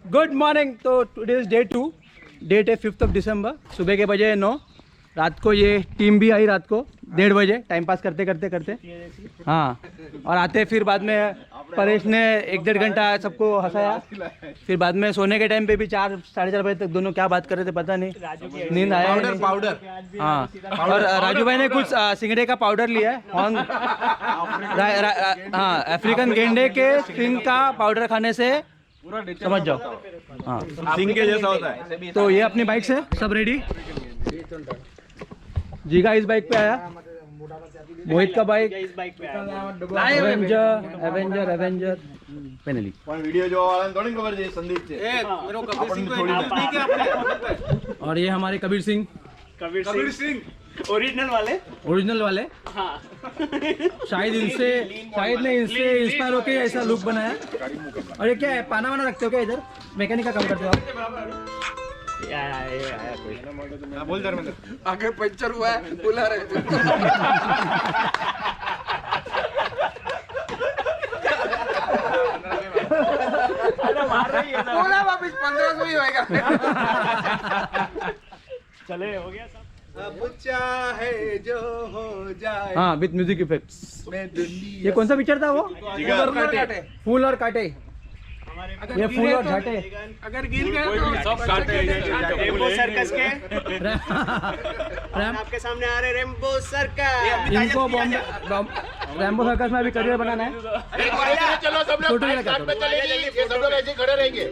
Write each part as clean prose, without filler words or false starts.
Good morning. तो today is day 2, date है 5 दिसंबर। सुबह के बजे 9, रात को ये टीम भी आई रात को 1:30 बजे, टाइम पास करते करते हाँ। और आते फिर बाद में परेश ने 1-1.5 घंटा सबको हंसाया। फिर बाद में सोने के टाइम पे भी 4-4:30 बजे तक दोनों क्या बात कर रहे थे पता नहीं, नींद आया। पाउडर हाँ। और राजू भाई ने कुछ सिंगड़े का पाउडर लिया है। हाँ, अफ्रीकन गेंडे के सिंग का पाउडर खाने से समझ जाओ हाँ सिंग के जैसा होता है। तो ये अपनी बाइक से सब रेडी। जीगा इस बाइक पे आया, मोहित का बाइक एवेंजर फाइनली वीडियो जो वाला थोड़ी खबर दे संदीप से मेरे को कबीर सिंह को नहीं क्या अपने। और ये हमारे कबीर सिंह ओरिजिनल वाले हाँ। शायद इनसे इंस्पायर होके ऐसा लुक बनाया। और ये क्या है, पाना वाना रखते हो क्या इधर? मैकेनिक का काम करते हो आप? बोल धर्मेंद्र आगे पंचर हुआ है बुला रहे बोला वापिस 1500 ही होएगा। चले हो गया सब। अब चाहे जो हो जाए। हाँ, विद म्यूजिक इफेक्ट्स। ये कौन सा पिक्चर था वो? फूल और कांटे। ये फूल और झाटे। अगर गिर गए तो सब काटे। रेम्बो सर्कस के आपके सामने आ रहे रेम्बो सर्कस। इनको रैम्बो सर्कस में अभी करियर बनाना है। चलो सब लोग साथ में चलेंगे, सब लोग ऐसे खड़े रहेंगे।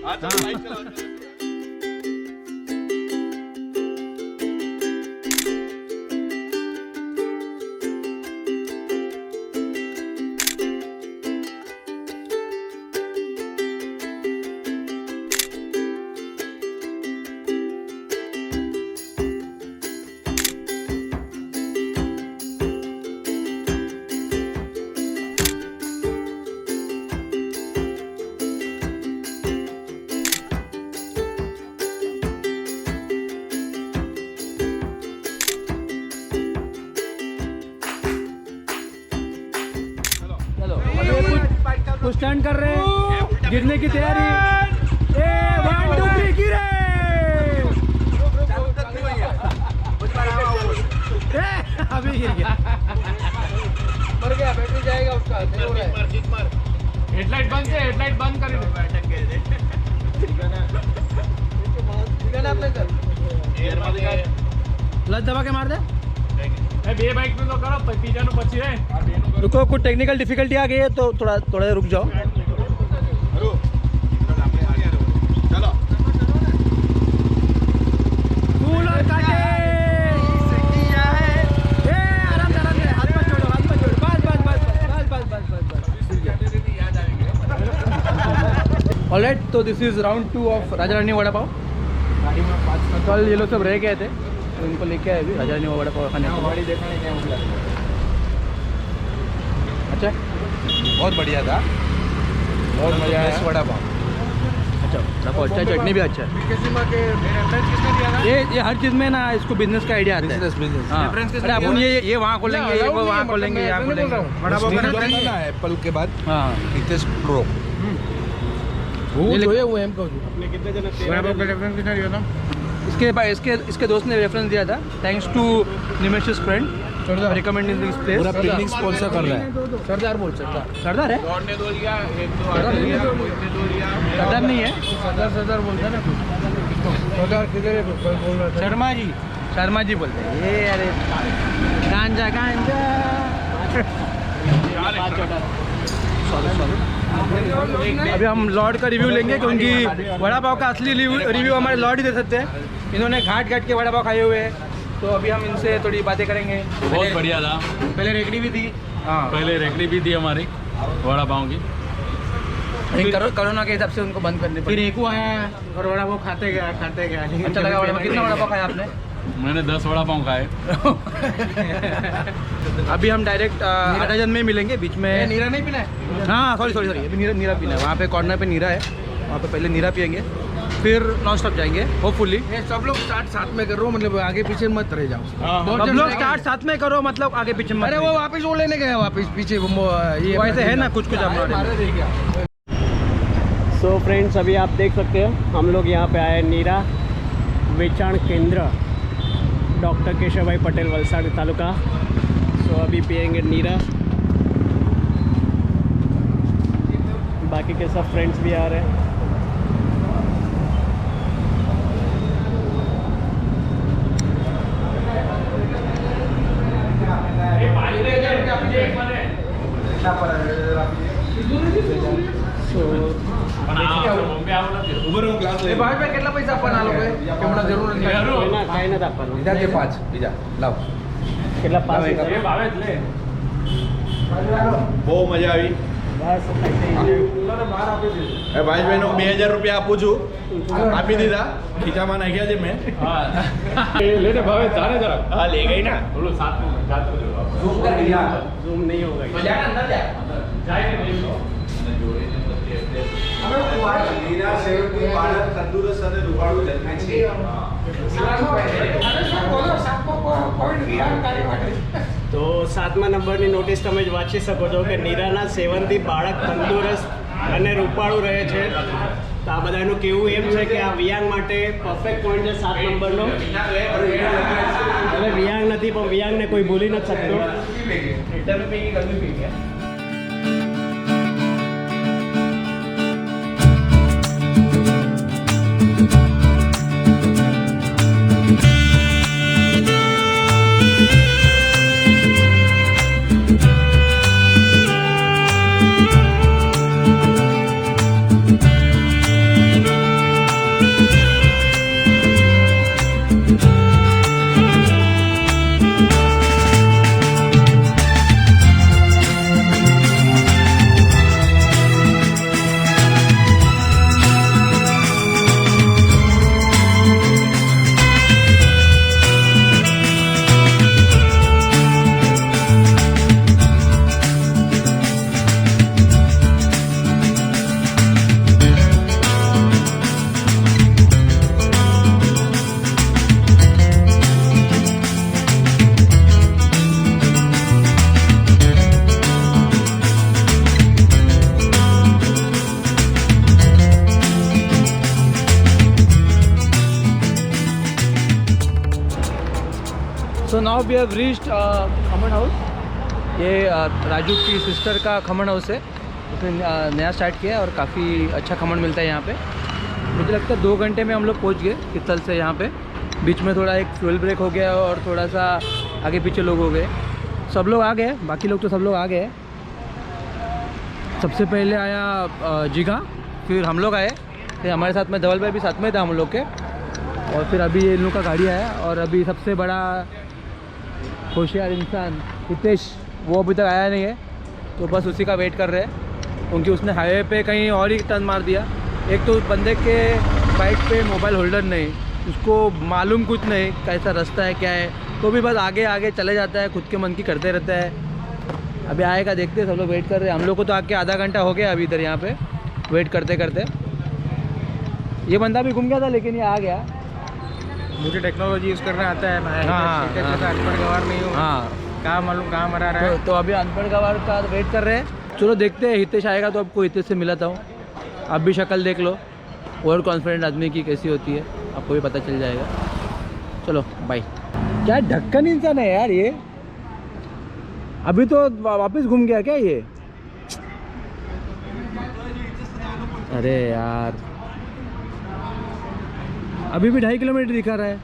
कुछ टर्न कर रहे हैं, गिरने की तैयारी। 1 2 3 गिरे। अभी गिर गया, मर गया, बैटरी जाएगा उसका। हेडलाइट बंद कर लत दबा के मार दे। बे बाइक में तो करो पीछे नु पछी है। रुको, कुछ टेक्निकल डिफिकल्टी आ गई है तो थोड़ा रुक जाओ। चलो फूल और कांटे। आराम से हाथ मत छोड़ो। बस। ऑलराइट, तो this is round 2 of Raja Rani vada pav. कल ये लोग सब रह गए थे तो इनको लेके आए अभी राजा रानी वड़ा पाव खाने। अच्छा, बहुत बढ़िया था, बहुत मजा आया। वड़ा पाव अच्छा, अच्छा, चटनी भी अच्छा है। ये हर चीज़ में ना इसको बिजनेस का आइडिया आता है। बिजनेस हाँ। अरे अपन ये वहाँ खोलेंगे, ये वो वहाँ खोलेंगे, यहाँ खोलेंगे। वड़ा पाव है एप्पल के बाद हाँ, नितेश प्रो इसके दोस्त ने रेफरेंस दिया था। Thanks to Nimesh friend recommending this place. पूरा पिकनिक स्पॉन्सर कर रहा है। सरदार बोल, सरदार है? सरदार नहीं है, सरदार बोलता है ना। सरदार किधर है? शर्मा जी बोलते हैं ये। अरे गांजा अभी हम लॉर्ड का रिव्यू लेंगे क्योंकि वड़ा पाव का असली रिव्यू हमारे लॉर्ड ही दे सकते हैं। इन्होंने घाट के वड़ा पाव खाए हुए हैं, तो अभी हम इनसे थोड़ी बातें करेंगे। बहुत बढ़िया था। पहले रेकड़ी भी थी। हाँ, पहले रेकड़ी भी थी हमारी वड़ा पाव की। कोरोना के हिसाब से उनको बंद करने पड़ी। फिर एक आया और वड़ा पाव खाते गया। अच्छा लगा वड़ा पाव? कितना वड़ा पाव खाया आपने? मैंने 10 वड़ा पाव खाए। अभी हम डायरेक्ट अडाजन में मिलेंगे बीच में। नीरा नहीं पीना है? हाँ, सॉरी अभी नीरा पीना है। वहाँ पे कॉर्नर पे नीरा है, वहाँ पे पहले नीरा पियेंगे, फिर नॉन स्टॉप जाएंगे होपफुली। सब लोग स्टार्ट साथ में करो, मतलब आगे पीछे मत रह जाओ। सब लोग स्टार्ट साथ में करो, मतलब आगे पीछे मत। अरे वो वापस वो लेने गए वापस पीछे। ये ऐसे है ना कुछ हमारे। सो सो फ्रेंड्स, अभी आप देख सकते हो हम लोग यहाँ पे आए नीरा वेचाण केंद्र, डॉक्टर केशवभाई पटेल, वलसाड तालुका। सो अभी पियेंगे नीरा। बाकी के सब फ्रेंड्स भी आ रहे हैं। કેટલા પૈસા આપવાના આ લોકોએ કે હમણાં જરૂર નથી કાંઈ નથી આપવાનું. બીજા કે 5 બીજા લાવ કેટલા પાસ? એ ભાવે જ લે. બહુ મજા આવી. બસ ભાઈ નો 2000 રૂપિયા આપું છું, આપી દીધા, ખીચામાં નાખ્યા છે મેં. એ લેને ભાવે તારે જરા. હા ले गई ना. બોલો 7 ઝૂમ કર યાર ઝૂમ નહીં હોगा. તો જા અંદર જા જાય ને દેખો. નીરા સેવકની બાળક તંદુરસ્ત અને રૂપાળું જન્મે છે. તો 7મા નંબરની નોટિસ તમે જ વાંચી શકો છો કે નીરાના સેવનથી બાળક તંદુરસ્ત અને રૂપાળું રહે છે. તો આ બધાનું કેવું એમ છે કે આ વિયાંગ માટે પરફેક્ટ પોઈન્ટ છે 7 નંબરનો. હવે વિયાંગ નથી પણ વિયાંગને કોઈ ભૂલી નથી શકતો. So now we have reached Khaman house. ये राजू की सिस्टर का खमन हाउस है, उसने नया स्टार्ट किया है और काफ़ी अच्छा खमन मिलता है यहाँ पे। मुझे लगता है 2 घंटे में हम लोग पहुँच गए कित्तल से यहाँ पे। बीच में थोड़ा एक फ्यूल ब्रेक हो गया और थोड़ा सा आगे पीछे लोग हो गए। सब लोग आ गए, बाकी लोग तो सब लोग आ गए। सबसे पहले आया जिगा, फिर हम लोग आए, फिर हमारे साथ में धवल भाई भी साथ में था हम लोग के, और फिर अभी ये लोग का गाड़ी आया। और अभी सबसे बड़ा होशियार इंसान हितेश, वो अभी तक आया नहीं है, तो बस उसी का वेट कर रहे हैं, क्योंकि उसने हाईवे पे कहीं और ही टर्न मार दिया। एक तो उस बंदे के बाइक पे मोबाइल होल्डर नहीं, उसको मालूम कुछ नहीं कैसा रास्ता है क्या है, तो भी बस आगे आगे चले जाता है, खुद के मन की करते रहता है। अभी आएगा, देखते हैं, सब लोग वेट कर रहे हैं। हम लोग को तो आके आधा घंटा हो गया अभी इधर यहाँ पे वेट करते करते। ये बंदा भी घूम गया था लेकिन ये आ गया। मुझे टेक्नोलॉजी यूज़ करना आता है, मैं अनपढ़ गवार नहीं हूँ। हाँ, कहाँ मालूम कहाँ मरा रहा है। तो अभी अनपढ़ गवार का वेट कर रहे हैं। चलो देखते हैं, हितेश आएगा तो आपको हितेश से मिलाता हूँ। आप भी शक्ल देख लो, ओवर कॉन्फिडेंट आदमी की कैसी होती है, आपको भी पता चल जाएगा। चलो बाय। क्या ढक्कन इंसान है यार ये, अभी तो वापस घूम गया क्या ये? अरे यार, अभी भी 2.5 किलोमीटर दिखा रहा है,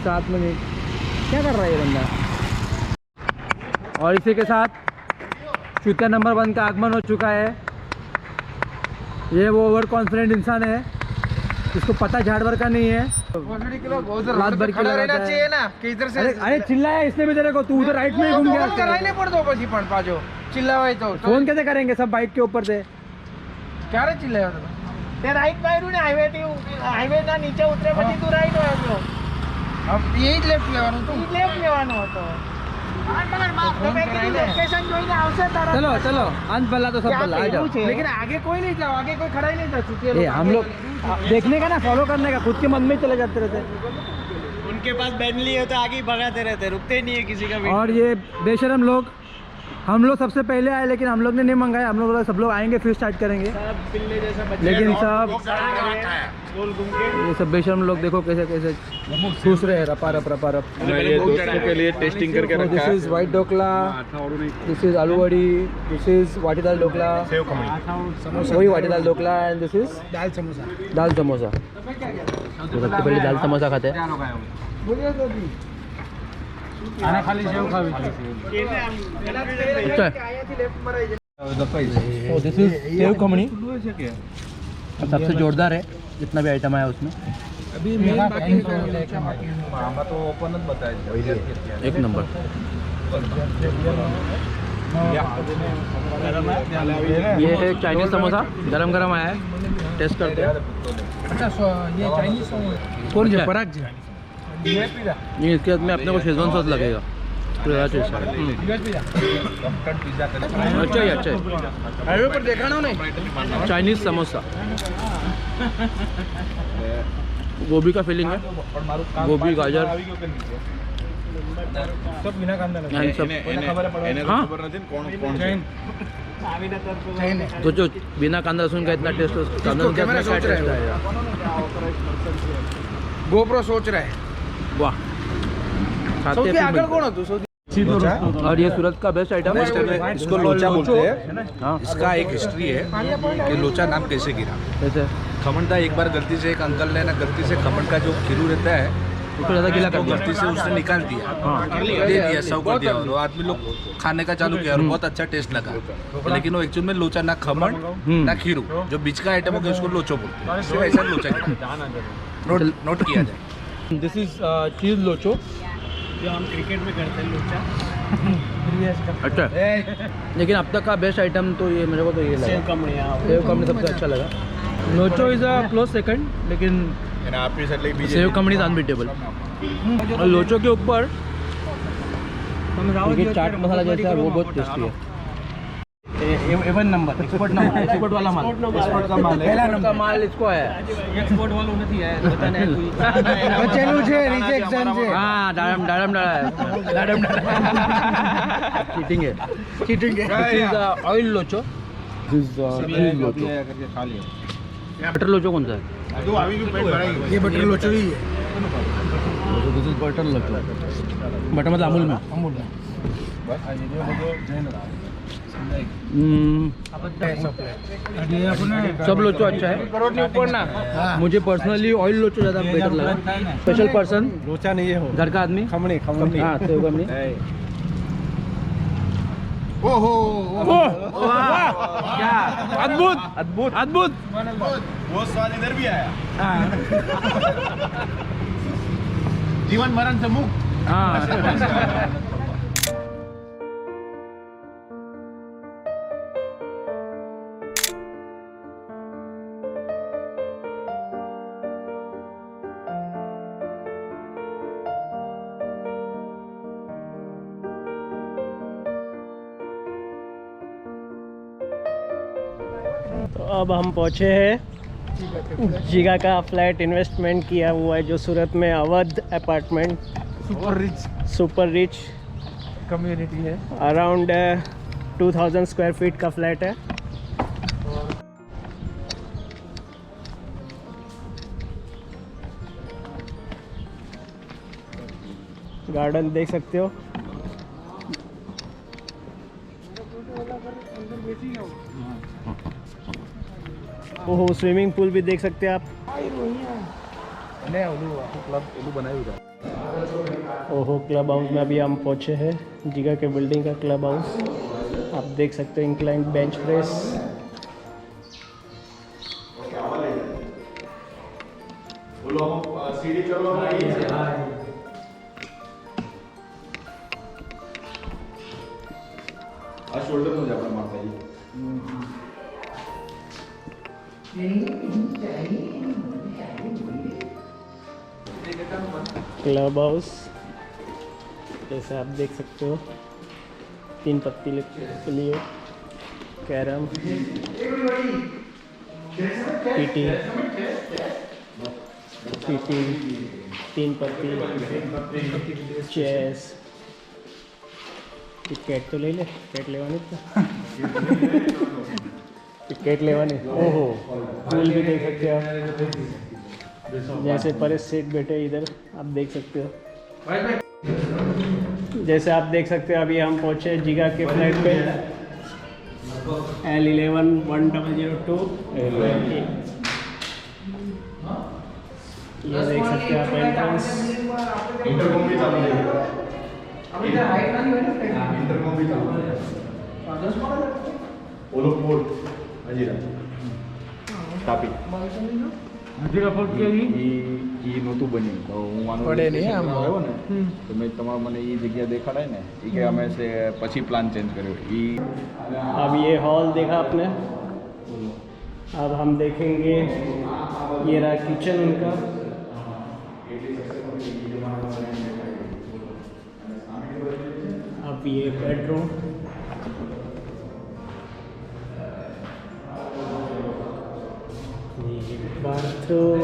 7 मिनट। क्या कर रहा है ये बंदा? और इसी के साथ चूतिया नंबर 1 का आगमन हो चुका है। ये वो ओवर कॉन्फिडेंट इंसान है, इसको पता झाड़ भर का नहीं है, रात भर खड़ा रहना चाहिए ना कि इधर से। अरे चिल्लाया इसने भी तेरे को, तू उधर राइट में ही घूम गया। कराने पड़ दो પછી પણ પાછો ચિલ્લાવાય તો फोन कैसे करेंगे, सब बाइक के ऊपर से। ક્યારે ચિલ્લાયો તો તે રાઈટ માર્યું ને હાઈવે ના નીચે ઉતરે પછી તું રાઈટ આવ્યો। अब यही लेफ्ट લેવાનું હતું, લેફ્ટ લેવાનો હતો। चलो चलो, अंत भला तो सब भला, आ जाओ। लेकिन आगे कोई नहीं जाओ, आगे कोई खड़ा ही नहीं था चुके ये हम लोग देखने का ना, फॉलो करने का, खुद के मन में चले जाते रहते। उनके पास बेंटली है तो आगे ही भगाते रहते, रुकते ही नहीं है किसी का भी। और ये बेशरम लोग हम लोग सबसे पहले आए लेकिन हम लोग ने नहीं मंगाया, हम लोग बोला सब लोग आएंगे फिर स्टार्ट करेंगे, सब पिल्ले जैसा बच्चा लेकिन है। सब गोल घूम के ये सब बेशरम लोग देखो कैसे कैसे घुस रहे हैं रपा रप रपा रप। ये दोस्तों के लिए टेस्टिंग करके रखा दिस है। Is white dhokla, this is आलू वड़ी, दिस इज वाटी दाल ढोकला, वही वाटी दाल ढोकला एंड दिस इज दाल समोसा दाल समोसा। तो सबसे पहले दाल समोसा खाते हैं। खाना खाली सेव खावी अच्छा है। दिस इज सेव खमणी, सबसे जोरदार है जितना भी आइटम आया उसमें, एक नंबर। ये है चाइनीज समोसा, गरम गरम आया है, टेस्ट करते हैं। अच्छा ये चाइनीज कौन सा? पराग जी ये इसके बाद में अपने को शेजवान सॉस लगेगा, तो ज़्यादा टेस्ट है। अच्छा ही अच्छा है। हाईवे पर देखा ना नहीं चाइनीज समोसा, गोभी का फीलिंग है, गोभी गाजर सब बिना कांदा लगा यहाँ सब। हाँ तो जो बिना कांदा लहसुन का इतना टेस्ट, कांदा लहसुन का इतना क्या टेस्ट आएगा। गोप्रो सोच रहा है वाह, खाते हैं फिर आगे मिलते कौन हैं। हो तू और ये सूरत का बेस्ट आइटम है, इसको लोचा बोलते हैं। हाँ इसका एक हिस्ट्री है कि लोचा नाम कैसे गिरा। कैसे खमन था, एक बार गलती से एक अंकल ने ना गलती से खमन का जो खीरू रहता है उसको ज़्यादा गीला कर वो दिया। गलती से उसने निकाल दिया, हाँ दे दिया, सर्व कर दिया, और वो आदमी लोग खाने का चालू किया और बहुत अच्छा टेस्ट लगा। लेकिन वो एक्चुअल में लोचा ना खमन ना खीरू, जो बीच का आइटम होगा उसको लोचो बोलते हैं। इसको ऐसा लोचा गिरा। नोट किया जाए। दिस इज चीज़ लोचो। जो हम क्रिकेट में करते हैं लोचा, अच्छा, लेकिन अब तक का बेस्ट आइटम तो ये मेरे को तो ये सेव लगा, कमड़ी। सेव कमड़ी सबसे अच्छा लगा। Locho is a close second, लेकिन सेव कमड़ी इज अनबीटेबल। और लोचो के ऊपर ये चाट मसाला जैसा है वो बहुत टेस्टी है। Even number, export number, export वाला माल, एक्सपोर्ट का माल है, पहला नंबर का माल इसको है। एक्सपोर्ट वालों ने दिया है, पता नहीं कोई બચેલું છે રિજેક્શન છે हाँ डालम डालम डाला है, डालम डाला चीटिंग है, ચીટિંગ ऑयल लोचो, दिस चीज लोचो। बटर लोचो कौन सा है? ये बटर लोचो ही है this is butter locho. Butter मतलब अमूल में। सब लोचो अच्छा है, मुझे पर्सनली ऑयल लोचो ज़्यादा बेटर लगा। स्पेशल पर्सन લોચા नहीं है घर का आदमी, खमणी खमणी हाँ सेव कमड़ी। ओहो क्या अद्भुत अद्भुत अद्भुत। वो स्वाद इधर भी आया। जीवन मरण से मुक्त। हाँ तो अब हम पहुँचे हैं जिगा का फ्लैट इन्वेस्टमेंट किया हुआ है जो सूरत में Awadh apartment super rich community है अराउंड 2000 स्क्वायर फीट का फ्लैट है। गार्डन देख सकते हो। ओहो स्विमिंग पूल भी देख सकते हैं आप। ओहो क्लब हाउस में अभी हम पहुंचे हैं, जिगा के बिल्डिंग का क्लब हाउस। आप देख सकते हो इंक्लाइंड बेंच प्रेस। सीढ़ी चलो शोल्डर में जाकर मारता है। क्लब हाउस जैसे आप देख सकते हो, 3 पत्ती के लिए कैरम, पीटी, 3 पत्ती, चेस, કેટ તો લઈ લે, કેટ લેવાની જ છે, કેટ લેવાની। ओहो फूल भी देख सकते हो आप, जैसे परेश सेठ बैठे इधर आप देख सकते हो। जैसे आप देख सकते हो अभी हम पहुँचे जिगा के फ्लैट पे, L11-1002। ये देख सकते हो आप एंट्रेंस। इंटरकॉम भी चालू है, इंटरकॉम भी चालू है। ओलो पोर्ट हजीरा तापी હજીરા ફોર્ટ કેવી એ નહોતું બન્યું તો હું આનો પડે નહીં આમ આવ્યો ને તો મેં તમારે મને એ જગ્યા દેખાડાય ને એ કે અમે પછી પ્લાન ચેન્જ કર્યો એ अब ये हॉल देखा आपने, अब हम देखेंगे ये रहा किचन उनका। अब ये बेडरूम, ये बाथरूम,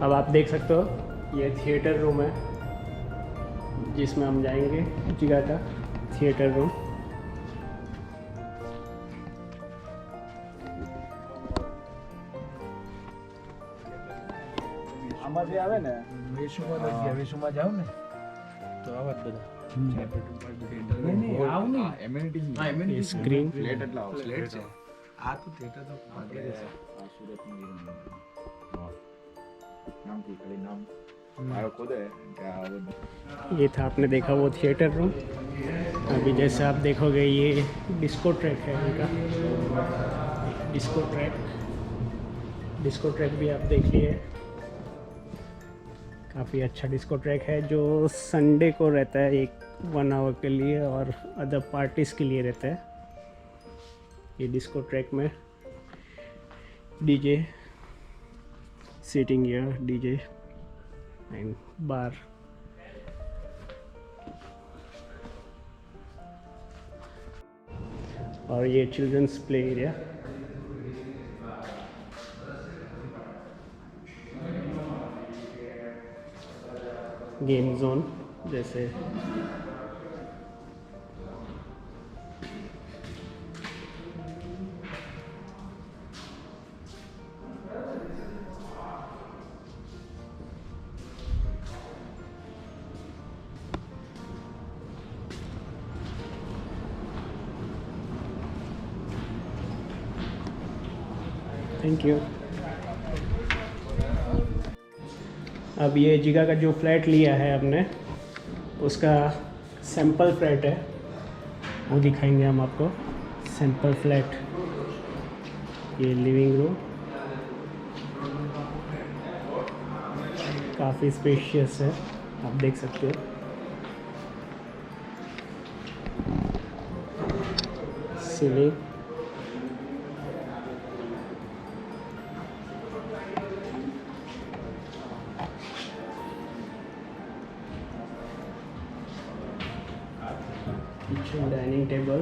अब आप देख सकते हो ये थिएटर रूम है जिसमें हम जाएंगे, जिगा का थिएटर रूम। આમાં જે આવે ને વેસુમાં નથી ગયા, વેસુમાં જાવ ને તો આવા જ બધા આવું નહીં એમ્યુનિટીઝ ये स्क्रीन, ફ્લેટ એટલા આવે ફ્લેટ છે આ તો થિયેટર તો આપણે નામ થી ખાલી નામ મારો ખુદ है क्या ये था आपने देखा वो थिएटर रूम। अभी जैसे आप देखोगे ये डिस्को ट्रैक है इनका, डिस्को ट्रैक भी आप देखिए, काफ़ी अच्छा डिस्को ट्रैक है जो संडे को रहता है 1 आवर के लिए और अदर पार्टीज़ के लिए रहता है। ये डिस्को ट्रैक में DJ sitting here, DJ and bar. और ये childrens play area, game zone जैसे थैंक यू। अब ये जिगा का जो फ्लैट लिया है हमने उसका सैंपल फ्लैट है, वो दिखाएंगे हम आपको। सैंपल फ्लैट, ये लिविंग रूम काफ़ी स्पेशियस है, आप देख सकते हो। सीलिंग, किचन, डाइनिंग टेबल,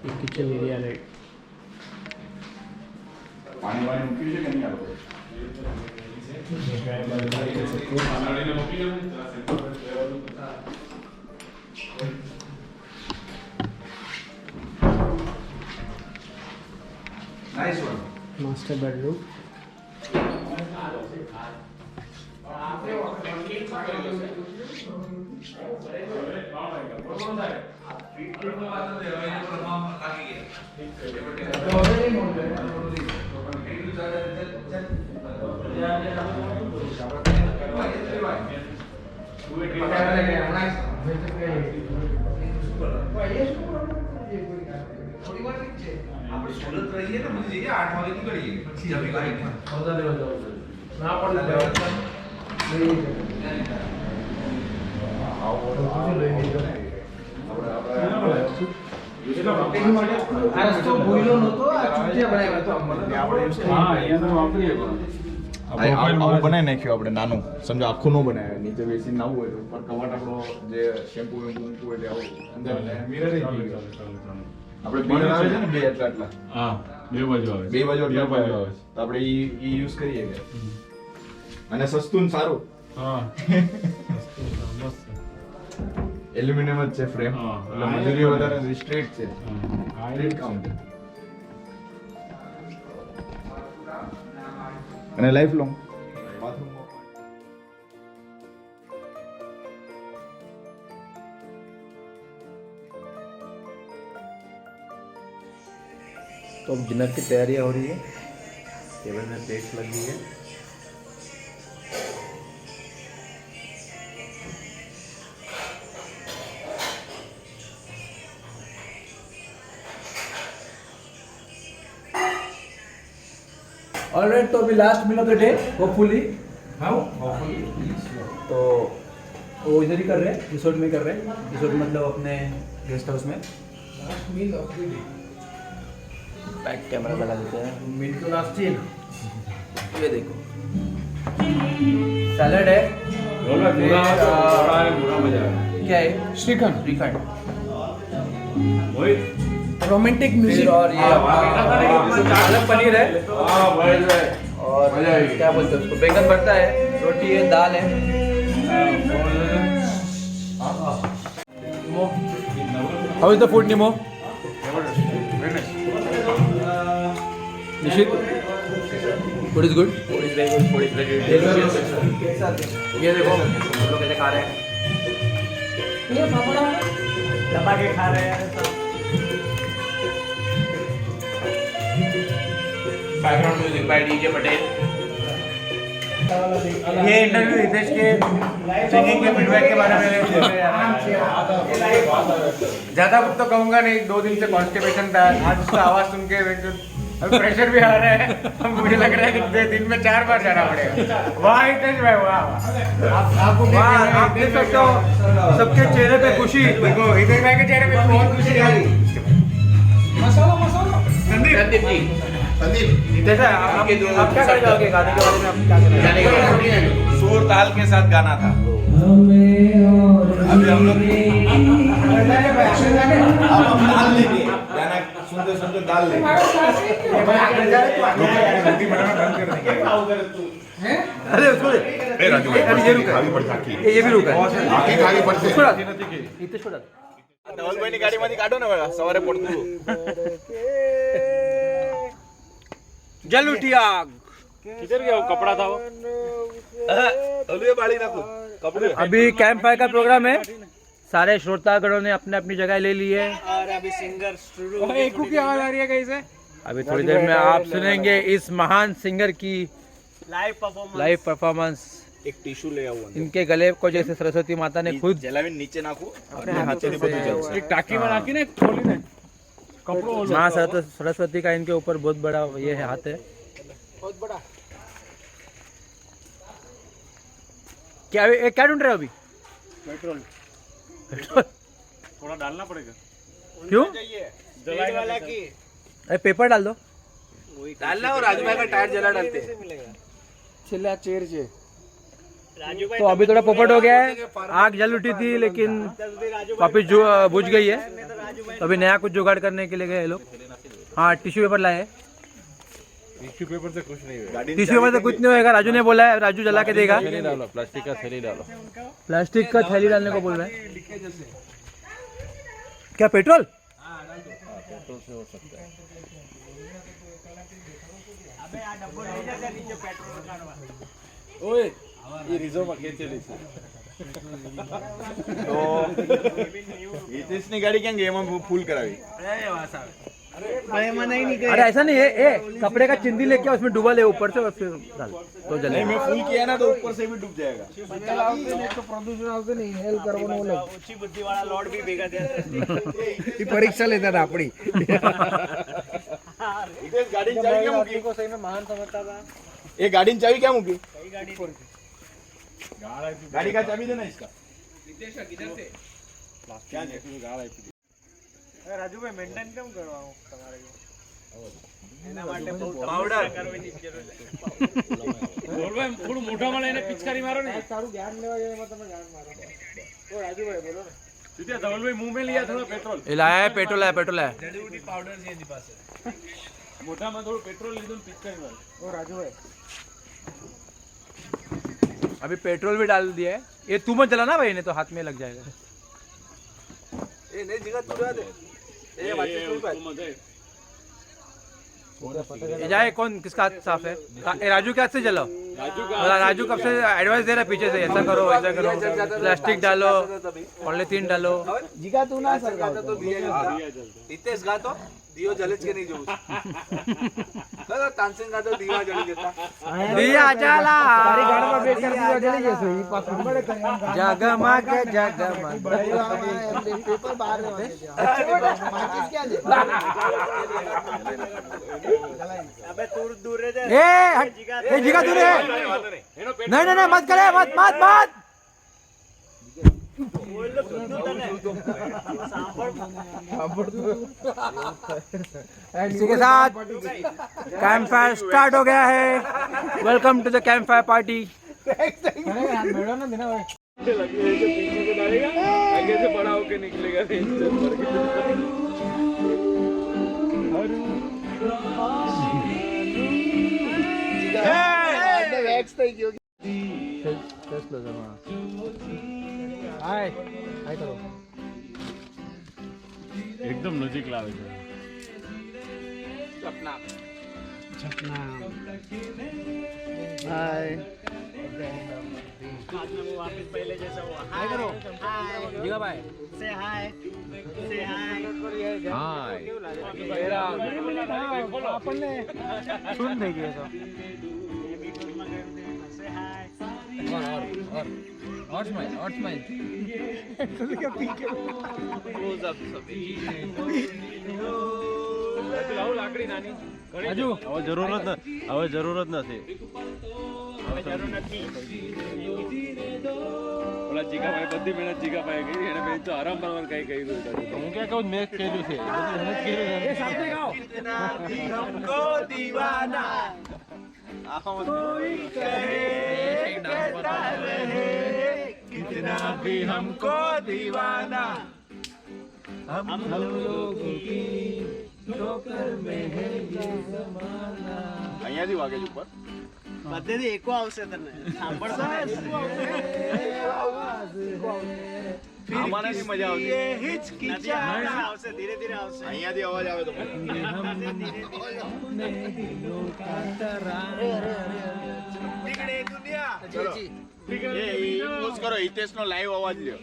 ये किचन एरिया है। પાણી વાણી મૂક્યું છે કે નહીં આ લોકો नाइस वन मास्टर बेडरूम, આપણે સુરત રહીએ ને બધી જગ્યાએ 8 વાગે નીકળીએ પછી જમી કરીને ના પડે આ રસ્તો ભૂલ્યો નહોતો, આ ચૂંટિયા બનાવ્યા હતો હા અહીંયા તો વાપરીએ આવું બનાવી નાખ્યું આપણે નાનું, સમજો આખું ન બનાવે, નીચે બેસીને નાવું હોય તો ઉપર કવાટ આપણો જે શેમ્પુ મૂકવું હોય એટલે આવું અંદર મિરર આપણે મિરર આવે છે ને બે આટલા હા બે બાજુ આવે બે બાજુ આટલા આવે તો આપણે ઈ યુઝ કરીએ કે અને સસ્તું ને સારું. હા એલ્યુમિનિયમ જ છે ફ્રેમ, હા. એટલે મજૂરી વધારે સ્ટ્રેટ છે, હા સ્ટ્રેટ કાઉન્ટ અને લાઈફ લોંગ. तो अब डिनर की तैयारियां हो रही है, टेबल में प्लेट्स लगी है. ऑलराइट, तो अभी last meal of the day hopefully. तो वो इधर ही कर रहे हैं, रिसोर्ट में कर रहे हैं. रिसोर्ट मतलब अपने गेस्ट हाउस में. बैक कैमरा लगा देते हैं. मील टू लास्ट मील ये देखो, सैलड है, पूरा पूरा मजा आया. क्या है, શ્રીખંડ श्रीखंड, वही રોમેન્ટિક મ્યુઝિક. और ये पालक पनीर है, हाँ भाई और क्या बोलते हैं उसको, बैंगन भरता है, रोटी है, दाल है. हाउ इज द फूड निमो? निशित, फूड इज गुड. ये देखो हम लोग कैसे खा रहे हैं. दबा के खा रहे हैं. Background music by DJ Patel. ये इंटरव्यू हितेश के सिंगिंग के फीडबैक के बारे में ज्यादा कुछ तो कहूंगा नहीं. 2 दिन से कॉन्स्टिपेशन था, आज उसका आवाज सुन के अभी प्रेशर भी आ रहा है. मुझे लग रहा है कि दिन में 4 बार जाना पड़ेगा. वाह हितेश भाई, वाह आपको आप देख सकते हो सबके चेहरे पे खुशी. देखो हितेश भाई के चेहरे पे बहुत खुशी आ रही. जैसा आप क्या कर जाओगे गाने के बारे में, आप क्या करेंगे? सुर ताल के साथ गाना था. अभी हम लोग दाल लेंगे, गाना सुनते सुनते दाल लेंगे. अरे उसको दे. राजू ये रुका, ये भी रुका है. उसको डाल. इतने छोड़ डाल. ધવલભાઈની ગાડીમાંથી કાઢો ને સવારે પડતું. जल उठिया. किधर गया वो कपड़ा था वो? હલવે બાળી નાખો કપડે. अभी कैंप फायर का प्रोग्राम है, सारे श्रोतागणों ने अपने अपनी जगह ले ली है. और अभी सिंगर शुरू. एकू की आवाज आ रही है कहीं से. अभी थोड़ी देर में आप सुनेंगे इस महान सिंगर की लाइव परफॉर्मेंस. એક ટીશ્યુ લઈ આવું. इनके गले को जैसे सरस्वती माता ने खुद જલાવીને નીચે નાખું. अपने हाथों से एक टाकी में नाखी ने खोली ने कपड़ों माँ सरस्वती का इनके ऊपर बहुत बड़ा ये है, हाथ है. बहुत बड़ा. क्या क्या ढूंढ रहे हो अभी? पेट्रोल थोड़ा डालना पड़ेगा. क्यों? जलाई वाला की अरे पेपर डाल दो. डालना और राजूभाई का टायर जला डालते हैं. છેલ્લા ચેર છે. राजू भाई तो अभी थोड़ा पोपट हो गया है. आग जल उठी थी लेकिन वापिस बुझ गई है. तो अभी नया कुछ जुगाड़ करने के लिए गए ये लोग. हाँ, टिश्यू पेपर लाए. टिश्यू पेपर से कुछ नहीं होगा. टिश्यू पेपर से कुछ नहीं होगा. राजू ने बोला है, राजू जला के देगा. डालो प्लास्टिक का थैली डालो. प्लास्टिक का थैली डालने को बोल रहे हैं. क्या पेट्रोल? पेट्रोल से हो सकता है. ओए ये रिजर्व में कैसे ले તો હિતેશની ગાડી કેમ ગઈ? એમાં ફૂલ કરાવી. अरे ऐसा नहीं है, कपड़े का चिंदी लेके उसमें डुबा ले ऊपर से और फिर डाल तो नहीं, जले. मैं फूल किया ना तो ऊपर से भी डूब जाएगा. પ્રદૂષણ આવશે ને ઇન્હેલ કરવાનું ઓલું. ऊंची बुद्धि वाला लॉर्ड भी भेगा दिया. એ પરીક્ષા લેતા હતા આપણી. હિતેશ ગાડીની ચાવી ક્યાં મૂકી? को सही में महान समझता था. એ ગાડીની ચાવી ક્યાં મૂકી? गाड़ी का चाबी देना इसका રાજુભાઈ મેન્ટેન કેમ કરવાનું તમારે એના માટે બહુ પાવડર કરવાની જરૂર છે. ધવલભાઈ થોડું મોઢામાં લઈને પિચકારી મારો ને તારું જ્ઞાન લેવા જાય એમાં તમે જ્ઞાન મારો ઓ રાજુભાઈ બોલો ને સીધા ધવલભાઈ મુંહ में लिया थोड़ा पेट्रोल ये लाया है पेट्रोल है જડીબુટી પાવડર છે એની પાસે મોઢામાં થોડું પેટ્રોલ લીધું ને પિચકારી મારો ઓ રાજુભાઈ अभी पेट्रोल भी डाल दिया है ये तू मत चलाना भाई नहीं तो हाथ में लग जाएगा ए नहीं जिगा तू रहा दे ए वाची कोई बात ये जाए कौन किसका हाथ साफ है ये राजू के हाथ से चलाओ राजू कब से एडवाइस दे रहा है पीछे से ऐसा करो वैसा करो प्लास्टिक डालो पॉलीथीन डालो जिगा तू ना सर तो दिया जलता इतेश गा तो दियो जलेच के नहीं जो दादा तानसेन गा तो दिवा जली देता दिया चला તારી ગાડીમાં બેસ કરી દીધો જલી જશે ઈ પાછું जगमग जगमग પેપર બહાર માચીસ ક્યાં છે અબે દૂર રહે છે. ए जिगा दूर है नहीं नहीं नहीं मत करे मत मत मत બોલો કીધું તને સાંભળ इसी के साथ कैंप फायर स्टार्ट हो गया है welcome to the camp fire party મેળો નથી ને ભાઈ आगे से बड़ा होके निकलेगा હાય હાય કરો एकदम नजीक लावे છે बाद में वो वापस पहले जैसा हुआ हाय करो जिगा भाई से हाय આપણને શું થઈ ગયો તો से हाय और स्माइल લાવો લાકડી નાની राजू હવે જરૂરત નથી હવે જરૂર નથી ઓલા જીગાભાઈ બધી મહેનત જીગાભાઈ કરી એને મેં તો આરામ કરવાનું કઈ કહ્યું હું ક્યાં કહું મેં કર્યું છે બધી મહેનત કરી ये सामने गाओ हमको दीवाना कोई कहे कहता रहे कितना भी हमको दीवाना हम लोगों की ठोकर में है ये जमाना અહીંયાથી વાગે છે ઉપર બધેથી એકો આવશે તને સાંભળતો આમાં નથી મજા આવતી આવશે ધીરે ધીરે આવશે અહીંયાથી અવાજ આવે તો ટીકડે દુનિયા ચલો એ પોઝ કરો હિતેશનો લાઈવ અવાજ લ્યો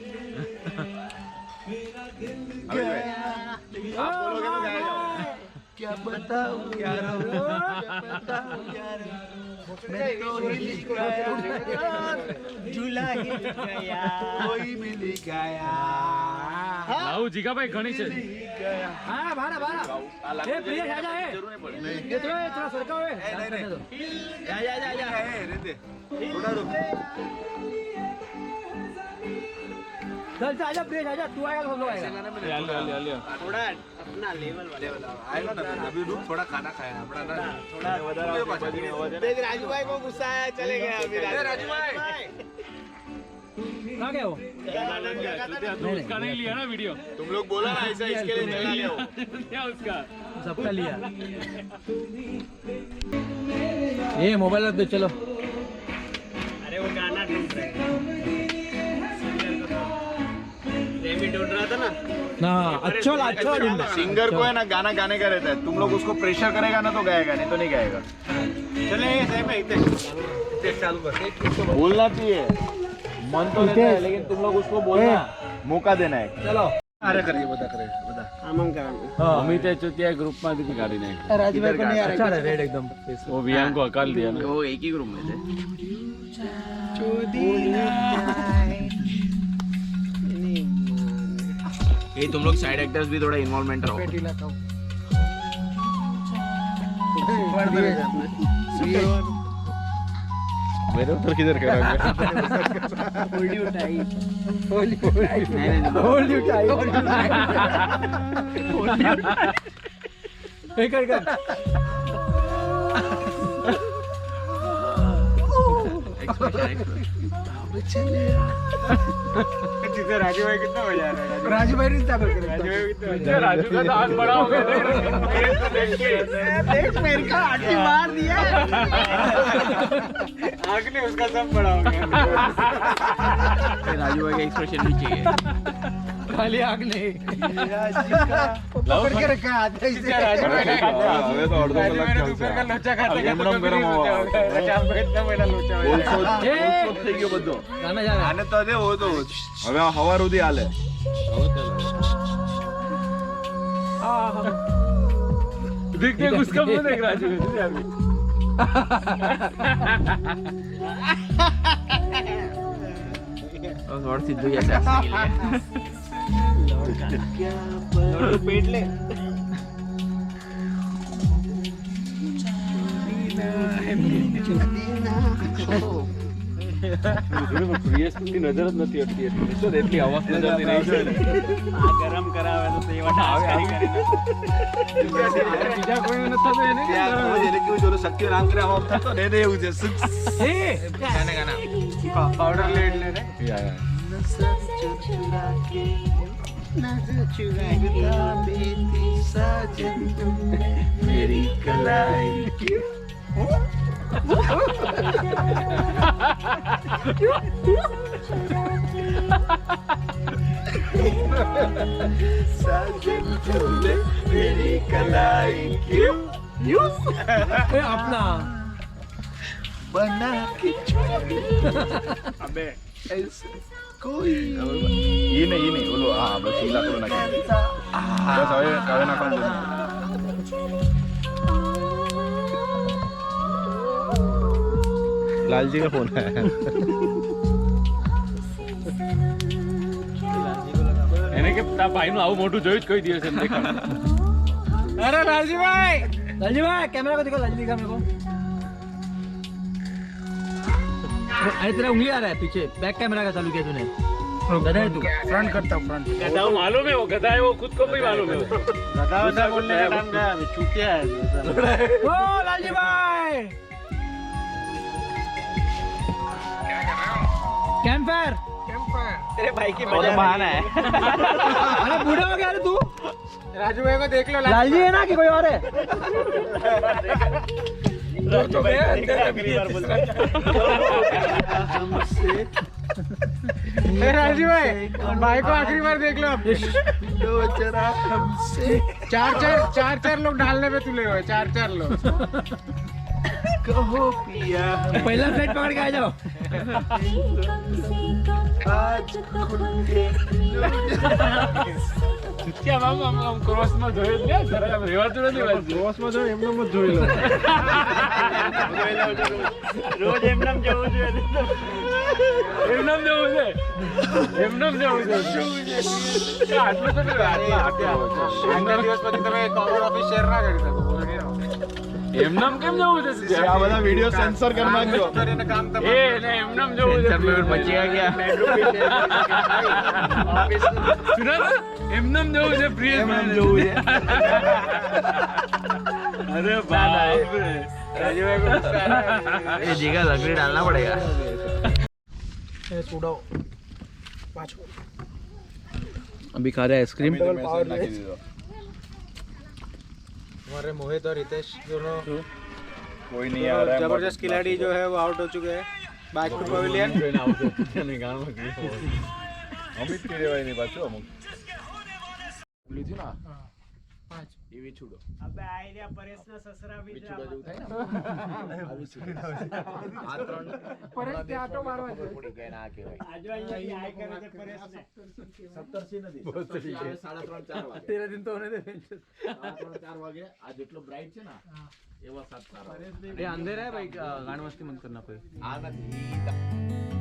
હવે આપ બોલો કે ગાય જાઓ क्या बताऊं यार मैं तो हिल गया झूला हिल गया कोई मिल गया લાવું જીગાભાઈ ઘણી છે हाँ बारा बारा ये प्रिय राजा है जरूर नहीं पड़े ये थोड़ा सरका हुए जा जा जा जा रहते थोड़ा रुक चल से आजा प्रिय राजा तू आएगा तो हम लोग आएगा थोड़ा अपना लेवल वाले आएगा ना अभी रुक थोड़ा खाना खाया अपना ना थोड़ा देख राजूभाई को गुस्सा आया चले गए अभी राजूभाई कहाँ गए हो उसका नहीं लिया ना वीडियो तुम लोग बोला ना ऐसा इसके लिए चला ले क्या उसका सबका लिया ये मोबाइल रख दो चलो अरे वो गाना ढूंढ रहे ये भी ढूंढ रहा था ना ना अच्छा ढूंढा सिंगर को है ना गाना गाने का रहता है तुम लोग उसको प्रेशर करेगा ना तो गाएगा नहीं तो नहीं गाएगा चले सही में इतने चालू कर बोलना चाहिए मन तो रहता है लेकिन तुम लोग उसको बोलना मौका देना है चलो अरे करिए बता करे बता आमंग करવાનું अमित चौथिया ग्रुप में भी गाड़ी नहीं राजभाई को नहीं आ रहा अच्छा रेड एकदम वो वियांग को हकाल दिया ना वो एक ही ग्रुप में थे ये तुम लोग साइड एक्टर्स भी थोड़ा इन्वॉल्वमेंट रहो मेरे उधर किधर कर रहा hold you tight hold you tight जिसे राजू भाई कितना बजा रहा है राजू भाई नहीं चालू कर राजू का तो हाथ बड़ा हो गया देख मेरे का आटी मार दिया आग ने उसका सब बड़ा हो गया राजू भाई का एक्सप्रेशन भी चाहिए खाली आग नहीं पकड़ के रखा हाथ से इसे राजू भाई ने खाता હવે તો અડધો राजू કલાક भाई ने ચાલશે दोपहर का लोचा खाता એમ નમ ગરમ હવા शाम को इतना बड़ा लोचा हो जाएगा। થઈ ગયો બધો गाना जा रहा है આને તો દે હો તો હવે આ હવાર સુધી હાલે देख देख उसका मुंह देख राजू अभी और सिद्धू ऐसा पेट ले પ્રિયસની નજર જ નથી હટતી એટલી તો એટલી અવાજ નજરથી નહીં જોઈ ને આ ગરમ કરાવે તો એવા ટાસ્ક કરી બીજા કોઈ નથી થતું એને એને કેવું જોલો શક્તિ નામ કરે આમ થતો ને એને એવું છે पाउडर ले ले रे मेरी कलाई साजन झूले मेरी कलाई क्यों अपना बना के अबे ऐसे कोई ये नहीं बोलो हाँ बस हीला करो ना बस હવે ના કામ लालजी का फोन है એને કે તા ભાઈનું આવું મોટું જોયું જ કોઈ દિવસ એમ દેખાડે अरे राजू भाई कैमरा को दिखा लालजी दिखा मेरे को अरे तेरा उंगली आ रहा है पीछे बैक कैमरा का चालू किया तूने गधा है तू फ्रंट करता हूँ फ्रंट गधा मालूम है वो गधा है वो खुद को भी मालूम है गधा वधा बोलने का टाइम गया अभी चूतिया है ओ लालजी भाई कैंप फायर तेरे भाई की मजा बहाना है अरे बूढ़ा हो गया रे तू राजू भाई को देख लो लालजी है ना कि कोई और है राजू भाई भाई को आखिरी बार देख लो अब चार लोग डालने पे तुले हुए चार लोग कहो पिया पहला फ्लाइट पकड़ के आ जाओ आज खुल के क्या આમ ક્રોસમાં જોઈ લે જરા આમ રેવાતું નથી ક્રોસમાં જોઈ એમને મત જોઈ લો रोज एमनम जવું જોઈએ એમને જવું છે એમને જવું છે આટલું તો આગલા દિવસ પછી તમે કોમન ઓફિસ શેર ના કરી શકો એમને કેમ જવું છે આ બધા વિડિયો સેન્સર કરી નાખજો કરીને કામ એ ને એમને જવું છે बचिएगा क्या સુના એમને જવું છે પ્રિય जવું છે અરે બાપ રે राजू भाई को गुस्सा आ रहा है। ये जीगा लकड़ी डालना पड़ेगा अभी खा रहे आइसक्रीम हमारे मोहित और रितेश दोनों कोई नहीं आ रहा है जबरदस्त खिलाड़ी जो है वो आउट हो चुके हैं बैक टू पवेलियन અમિત કેરેવાય ની પાછો અમુક अबे आइडिया परेशना ससरा भी जा परेश ते आटो मारवा दे आज અહીંયા આય કરે છે પરેશને 3:30-4 तेरा दिन तो होने दे 4 વાગે આ જેટલો બ્રાઇટ છે ને એવા 7 ये अंधेरा है भाई गाड़ी मस्ती मत करना कोई આ નથી